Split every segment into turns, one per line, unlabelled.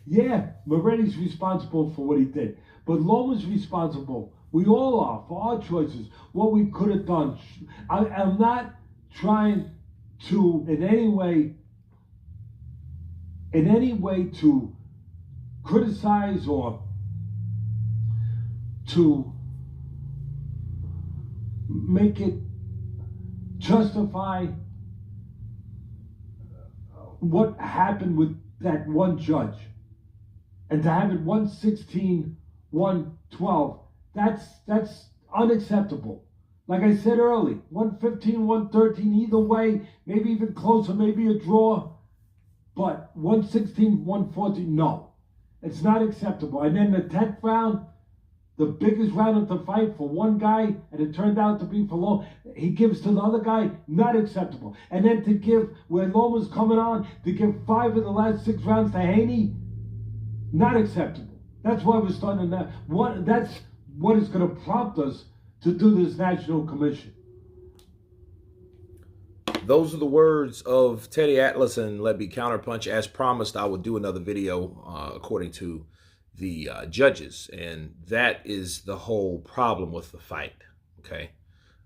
Yeah, Moretti's responsible for what he did. But Loma's responsible. We all are for our choices, what we could have done. I'm not trying to in any way to criticize or to make it justify what happened with that one judge. And to have it 116, 112, that's unacceptable. Like I said early, 115, 113, either way, maybe even closer, maybe a draw. But 116, 114, no. It's not acceptable. And then the 10th round, the biggest round of the fight for one guy, and it turned out to be for Loma, he gives to the other guy, not acceptable. And then to give, where Loma's coming on, to give 5 of the last 6 rounds to Haney, not acceptable. That's why we're starting that. That's what is going to prompt us to do this national commission.
Those are the words of Teddy Atlas and Let Me Counterpunch. As promised, I would do another video according to the judges, and that is the whole problem with the fight. Okay,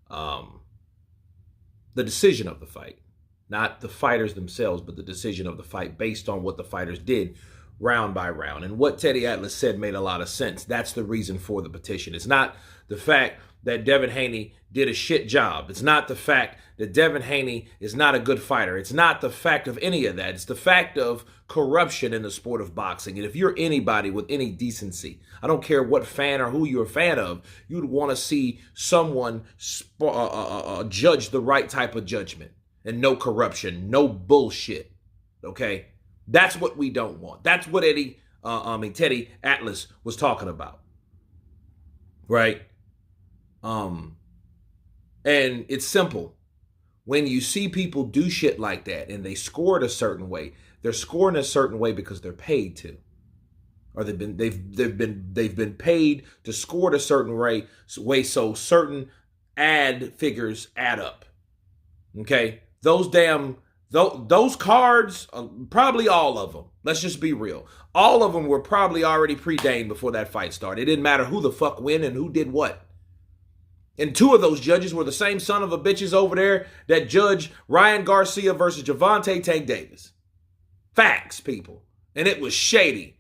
the decision of the fight, not the fighters themselves, but the decision of the fight based on what the fighters did round by round. And what Teddy Atlas said made a lot of sense. That's the reason for the petition. It's not the fact that Devin Haney did a shit job. It's not the fact that Devin Haney is not a good fighter. It's not the fact of any of that. It's the fact of corruption in the sport of boxing. And if you're anybody with any decency, I don't care what fan or who you're a fan of, you'd want to see someone judge the right type of judgment and no corruption, no bullshit. Okay? That's what we don't want. That's what Teddy Atlas was talking about. Right? And it's simple. When you see people do shit like that and they score it a certain way, they're scoring a certain way because they're paid to. Or they've been paid to score it a certain way so certain ad figures add up. Okay? Those cards, probably all of them, let's just be real. All of them were probably already preordained before that fight started. It didn't matter who the fuck win and who did what. And 2 of those judges were the same son of a bitches over there that judged Ryan Garcia versus Gervonta Tank Davis. Facts, people. And it was shady.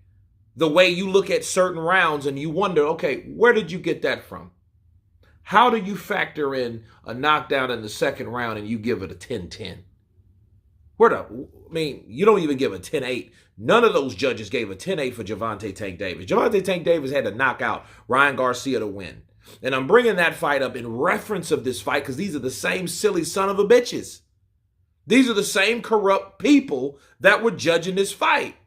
The way you look at certain rounds and you wonder, okay, where did you get that from? How do you factor in a knockdown in the second round and you give it a 10-10? You don't even give a 10-8. None of those judges gave a 10-8 for Gervonta Tank Davis. Gervonta Tank Davis had to knock out Ryan Garcia to win. And I'm bringing that fight up in reference of this fight because these are the same silly son of a bitches. These are the same corrupt people that were judging this fight.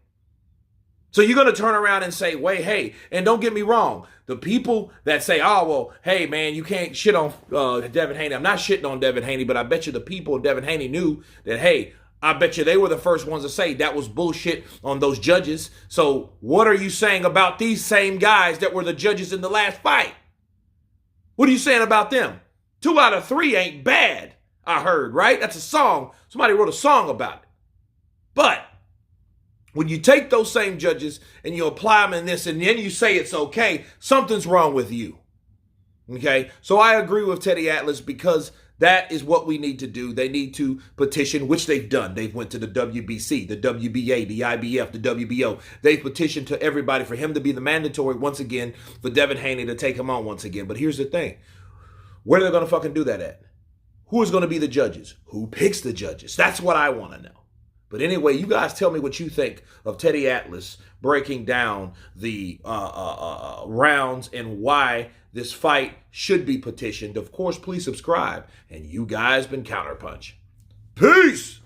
So you're going to turn around and say, wait, hey, and don't get me wrong. The people that say, oh, well, hey, man, you can't shit on Devin Haney. I'm not shitting on Devin Haney, but I bet you the people of Devin Haney knew that, hey, I bet you they were the first ones to say that was bullshit on those judges. So what are you saying about these same guys that were the judges in the last fight? What are you saying about them? 2 out of 3 ain't bad, I heard, right? That's a song. Somebody wrote a song about it. But when you take those same judges and you apply them in this and then you say it's okay, something's wrong with you. Okay? So I agree with Teddy Atlas because that is what we need to do. They need to petition, which they've done. They've went to the WBC, the WBA, the IBF, the WBO. They've petitioned to everybody for him to be the mandatory once again, for Devin Haney to take him on once again. But here's the thing. Where are they going to fucking do that at? Who is going to be the judges? Who picks the judges? That's what I want to know. But anyway, you guys tell me what you think of Teddy Atlas breaking down the rounds and why this fight should be petitioned. Of course, please subscribe. And you guys been Counterpunch. Peace!